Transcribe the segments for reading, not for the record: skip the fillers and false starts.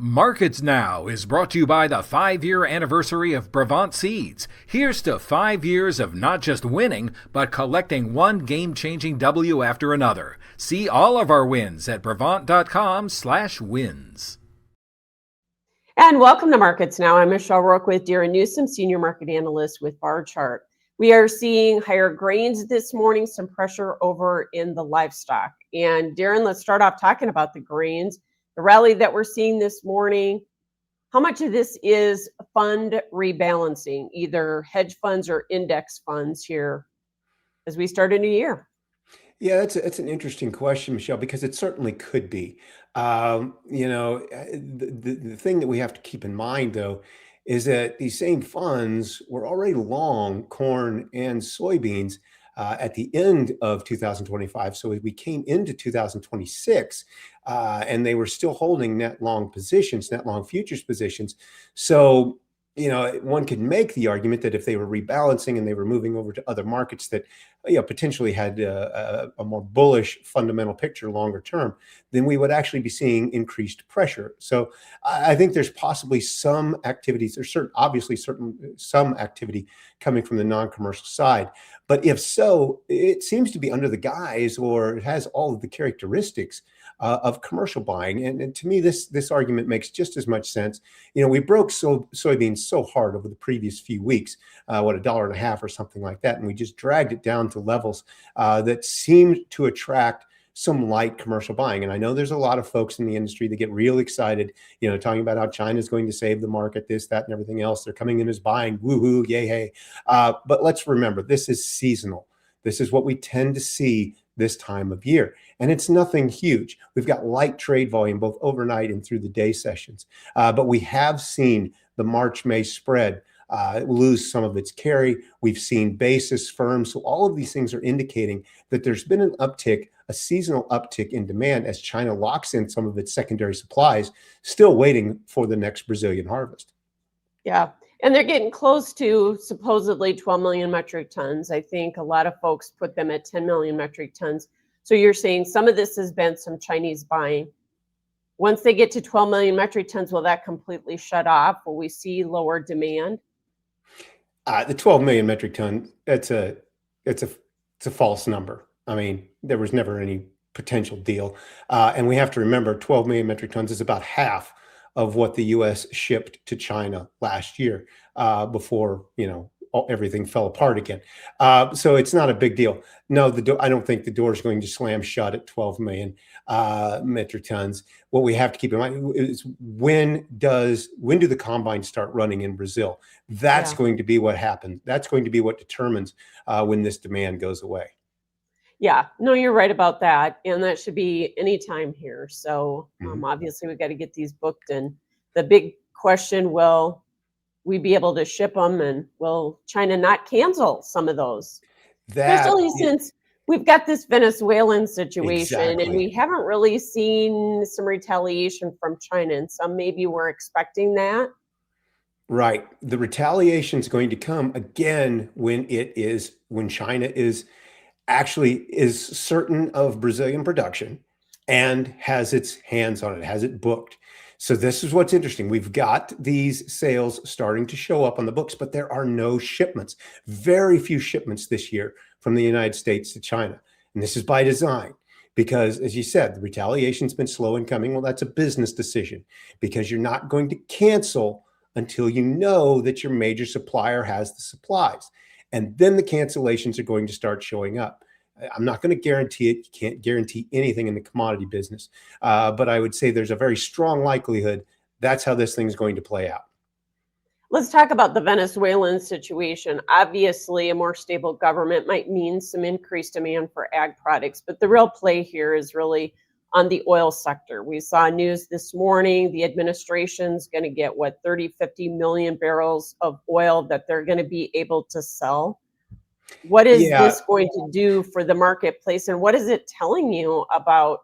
Markets Now is brought to you by the 5-year anniversary of Brevant Seeds. Here's to 5 years of not just winning, but collecting one game-changing W after another. See all of our wins at brevant.com/wins. And welcome to Markets Now. I'm Michelle Rourke with Darin Newsom, Senior Market Analyst with Barchart. We are seeing higher grains this morning, some pressure over in the livestock. And Darin, let's start off talking about the grains. The rally that we're seeing this morning, how much of this is fund rebalancing, either hedge funds or index funds here as we start a new year? Yeah, that's an interesting question, Michelle, because it certainly could be. The thing that we have to keep in mind, though, is that these same funds were already long corn and soybeans at the end of 2025. So we came into 2026 and they were still holding net long positions, net long futures positions. So, one could make the argument that if they were rebalancing and they were moving over to other markets that, potentially had a more bullish fundamental picture longer term, then we would actually be seeing increased pressure. So I think there's possibly some activities, there's obviously some activity coming from the non-commercial side. But if so, it seems to be under the guise, or it has all of the characteristics of commercial buying. And to me, this argument makes just as much sense. We broke soybeans so hard over the previous few weeks, $1.50 or something like that. And we just dragged it down to levels that seemed to attract some light commercial buying. And I know there's a lot of folks in the industry that get real excited, talking about how China is going to save the market, this, that, and everything else. They're coming in as buying, woohoo, yay, hey. But let's remember, this is seasonal. This is what we tend to see this time of year. And it's nothing huge. We've got light trade volume, both overnight and through the day sessions. But we have seen the March-May spread lose some of its carry. We've seen basis firm. So all of these things are indicating that there's been an uptick, a seasonal uptick in demand as China locks in some of its secondary supplies, still waiting for the next Brazilian harvest. Yeah. And they're getting close to supposedly 12 million metric tons. I think a lot of folks put them at 10 million metric tons. So you're saying some of this has been some Chinese buying. Once they get to 12 million metric tons, will that completely shut off? Will we see lower demand? The 12 million metric ton, it's a false number. I mean, there was never any potential deal. And we have to remember 12 million metric tons is about half of what the U.S. shipped to China last year before, everything fell apart again. So it's not a big deal. No, I don't think the door is going to slam shut at 12 million metric tons. What we have to keep in mind is when do the combines start running in Brazil? That's going to be what happens. That's going to be what determines when this demand goes away. Yeah, no, you're right about that. And that should be any time here. So obviously we've got to get these booked. And the big question, will we be able to ship them? And will China not cancel some of those? Especially since we've got this Venezuelan situation and we haven't really seen some retaliation from China. And some maybe were expecting that. Right. The retaliation is going to come again when China is certain of Brazilian production and has its hands on it, has it booked. So this is what's interesting. We've got these sales starting to show up on the books, but there are no shipments, very few shipments this year from the United States to China. And this is by design because, as you said, the retaliation's been slow in coming. Well, that's a business decision because you're not going to cancel until you know that your major supplier has the supplies. And then the cancellations are going to start showing up. I'm not going to guarantee it. You can't guarantee anything in the commodity business. But I would say there's a very strong likelihood that's how this thing's going to play out. Let's talk about the Venezuelan situation. Obviously, a more stable government might mean some increased demand for ag products. But the real play here is really on the oil sector. We saw news this morning, the administration's going to get 50 million barrels of oil that they're going to be able to sell. What is this going to do for the marketplace? And what is it telling you about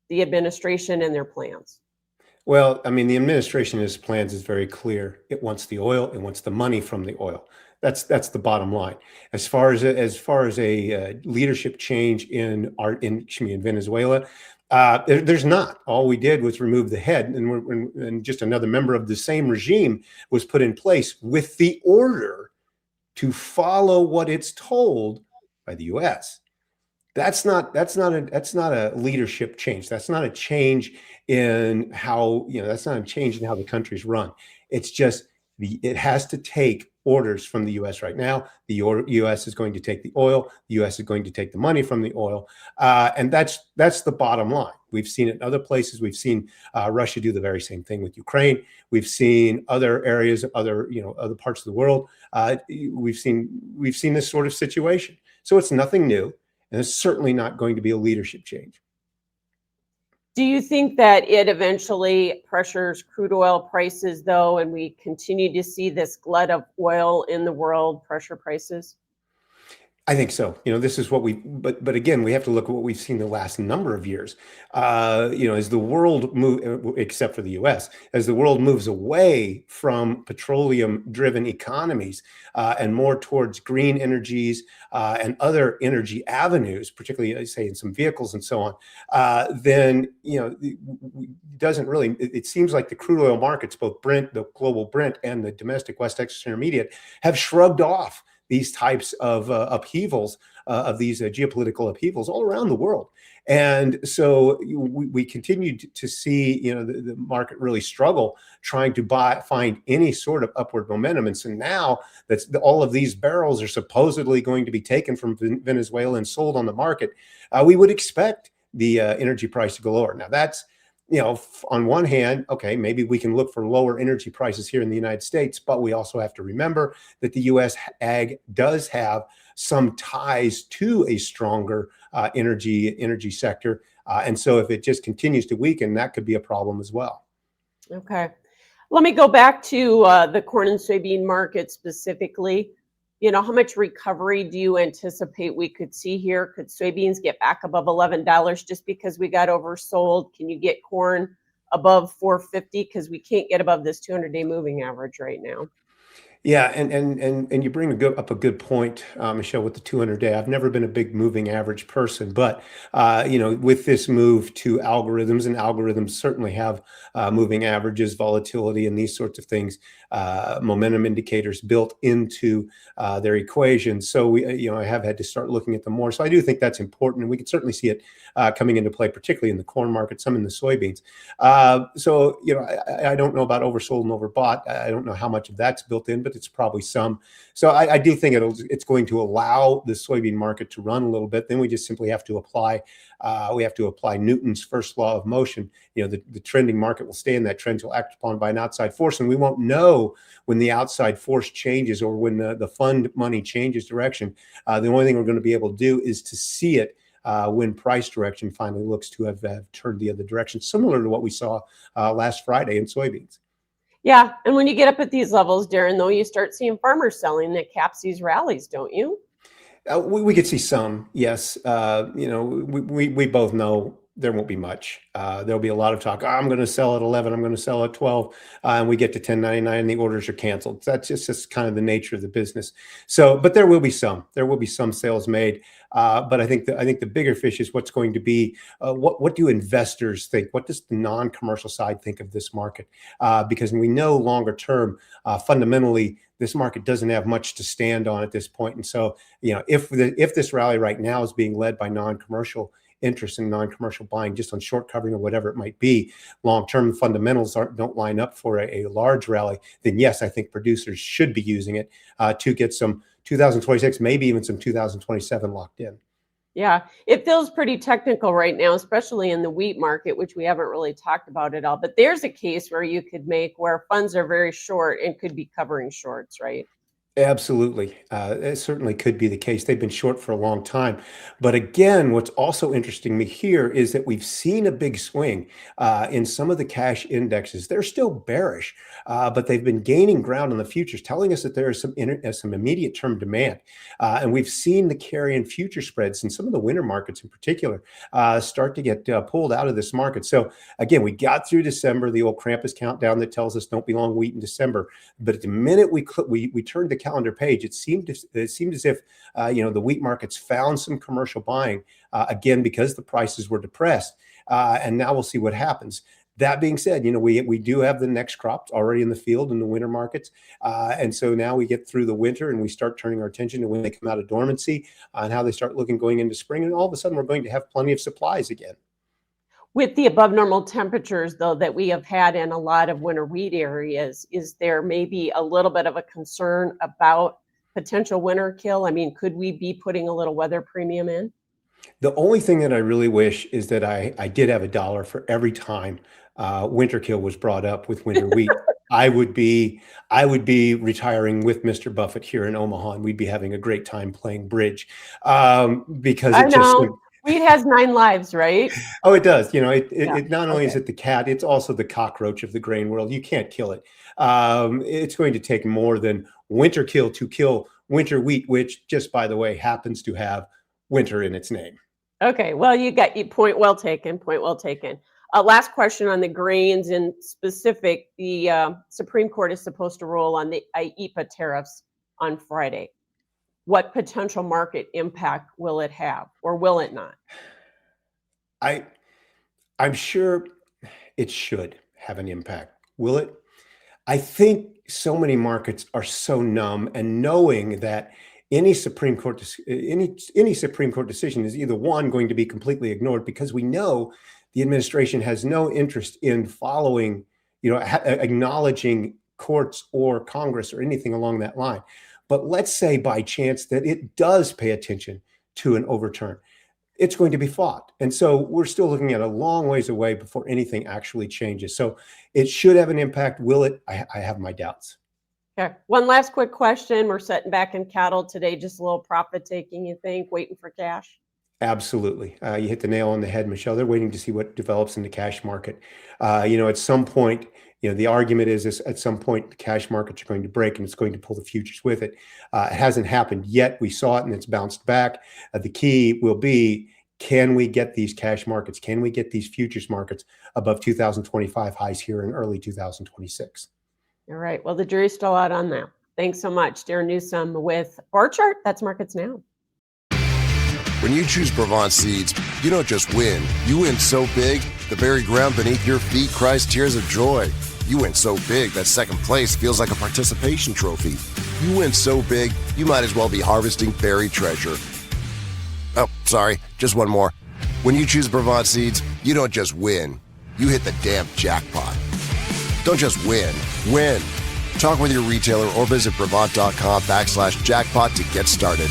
the administration and their plans? Well, I mean, the administration's plans is very clear. It wants the oil. It wants the money from the oil. That's the bottom line. As far as a leadership change in Venezuela, There's not. All we did was remove the head, and just another member of the same regime was put in place with the order to follow what it's told by the U.S. That's not a leadership change. That's not a change in how, that's not a change in how the country's run. It's just it has to take orders from the U.S. right now. The U.S. is going to take the oil. The U.S. is going to take the money from the oil, and that's the bottom line. We've seen it in other places. We've seen Russia do the very same thing with Ukraine. We've seen other areas, other parts of the world. We've seen this sort of situation. So it's nothing new. And it's certainly not going to be a leadership change. Do you think that it eventually pressures crude oil prices, though, and we continue to see this glut of oil in the world pressure prices? I think so. This is what but again, we have to look at what we've seen the last number of years. As the world except for the U.S., as the world moves away from petroleum-driven economies and more towards green energies and other energy avenues, particularly, say, in some vehicles and so on, then doesn't really. It seems like the crude oil markets, both Brent, the global Brent, and the domestic West Texas Intermediate, have shrugged off these types of upheavals, of these geopolitical upheavals all around the world. And so we continued to see, the market really struggle trying to find any sort of upward momentum. And so now that all of these barrels are supposedly going to be taken from Venezuela and sold on the market, we would expect the energy price to go lower. Now that's, on one hand, okay, maybe we can look for lower energy prices here in the United States, but we also have to remember that the U.S. ag does have some ties to a stronger energy sector. And so if it just continues to weaken, that could be a problem as well. Okay. Let me go back to the corn and soybean market specifically. How much recovery do you anticipate we could see here? Could soybeans get back above $11 just because we got oversold? Can you get corn above $4.50? Because we can't get above this 200-day moving average right now. Yeah, and you bring up a good point, Michelle, with the 200-day. I've never been a big moving average person, but with this move to algorithms, and algorithms certainly have moving averages, volatility, and these sorts of things, momentum indicators built into their equation. So I have had to start looking at them more. So I do think that's important, and we can certainly see it coming into play, particularly in the corn market, some in the soybeans. So I don't know about oversold and overbought. I don't know how much of that's built in, but it's probably some. So I do think it's going to allow the soybean market to run a little bit. Then we just simply have to apply Newton's first law of motion. The trending market will stay in that trend until acted upon by an outside force, and we won't know when the outside force changes or when the fund money changes direction. The only thing we're going to be able to do is to see it when price direction finally looks to have turned the other direction, similar to what we saw last Friday in soybeans. Yeah, and when you get up at these levels, Darin, though, you start seeing farmers selling that caps these rallies, don't you? We could see some, yes. We both know there won't be much. There'll be a lot of talk. I'm going to sell at 11. I'm going to sell at 12. And we get to 10.99 and the orders are canceled. That's just kind of the nature of the business. So, but there will be some. There will be some sales made. But I think the bigger fish is what's going to be. What do investors think? What does the non-commercial side think of this market? Because we know longer term, fundamentally, this market doesn't have much to stand on at this point. And so, if this rally right now is being led by non-commercial interest in non-commercial buying, just on short covering or whatever it might be, long-term fundamentals don't line up for a large rally, then yes, I think producers should be using it to get some 2026, maybe even some 2027 locked in. Yeah, it feels pretty technical right now, especially in the wheat market, which we haven't really talked about at all. But there's a case where you could make where funds are very short and could be covering shorts, right? Absolutely. It certainly could be the case. They've been short for a long time. But again, what's also interesting me here is that we've seen a big swing in some of the cash indexes. They're still bearish, but they've been gaining ground on the futures, telling us that there is some immediate term demand. And we've seen the carry-in future spreads in some of the winter markets in particular start to get pulled out of this market. So again, we got through December, the old Krampus countdown that tells us don't be long wheat in December. But at the minute we turned the calendar page, it seemed as if the wheat markets found some commercial buying again because the prices were depressed. And now we'll see what happens. That being said, we do have the next crops already in the field in the winter markets. And so now we get through the winter and we start turning our attention to when they come out of dormancy and how they start looking going into spring. And all of a sudden, we're going to have plenty of supplies again. With the above normal temperatures, though, that we have had in a lot of winter wheat areas, is there maybe a little bit of a concern about potential winter kill? I mean, could we be putting a little weather premium in? The only thing that I really wish is that I did have $1 for every time winter kill was brought up with winter wheat. I would be retiring with Mr. Buffett here in Omaha, and we'd be having a great time playing bridge because I it just. know. Wheat has 9 lives, right? Oh, it does. Yeah. It not only is it the cat, it's also the cockroach of the grain world. You can't kill it. It's going to take more than winter kill to kill winter wheat, which just, by the way, happens to have winter in its name. Okay, well, you got your point well taken. Point well taken. Last question on the grains in specific. The Supreme Court is supposed to rule on the IEEPA tariffs on Friday. What potential market impact will it have, or will it not? I'm sure it should have an impact. Will it? I think so many markets are so numb, and knowing that any Supreme Court decision is either one, going to be completely ignored because we know the administration has no interest in following, acknowledging courts or Congress or anything along that line. But let's say by chance that it does pay attention to an overturn, it's going to be fought. And so we're still looking at a long ways away before anything actually changes. So it should have an impact. Will it? I have my doubts. Okay. One last quick question. We're setting back in cattle today, just a little profit taking, you think, waiting for cash? Absolutely. You hit the nail on the head, Michelle. They're waiting to see what develops in the cash market. At some point, the argument is at some point the cash markets are going to break and it's going to pull the futures with it. It hasn't happened yet. We saw it and it's bounced back. The key will be, can we get these cash markets? Can we get these futures markets above 2025 highs here in early 2026? All right. Well, the jury's still out on that. Thanks so much, Darin Newsom with Barchart. That's Markets Now. When you choose Brevant Seeds, you don't just win. You win so big, the very ground beneath your feet cries tears of joy. You win so big that second place feels like a participation trophy. You win so big, you might as well be harvesting buried treasure. Oh, sorry, just one more. When you choose Brevant Seeds, you don't just win. You hit the damn jackpot. Don't just win. Talk with your retailer or visit Brevant.com/jackpot to get started.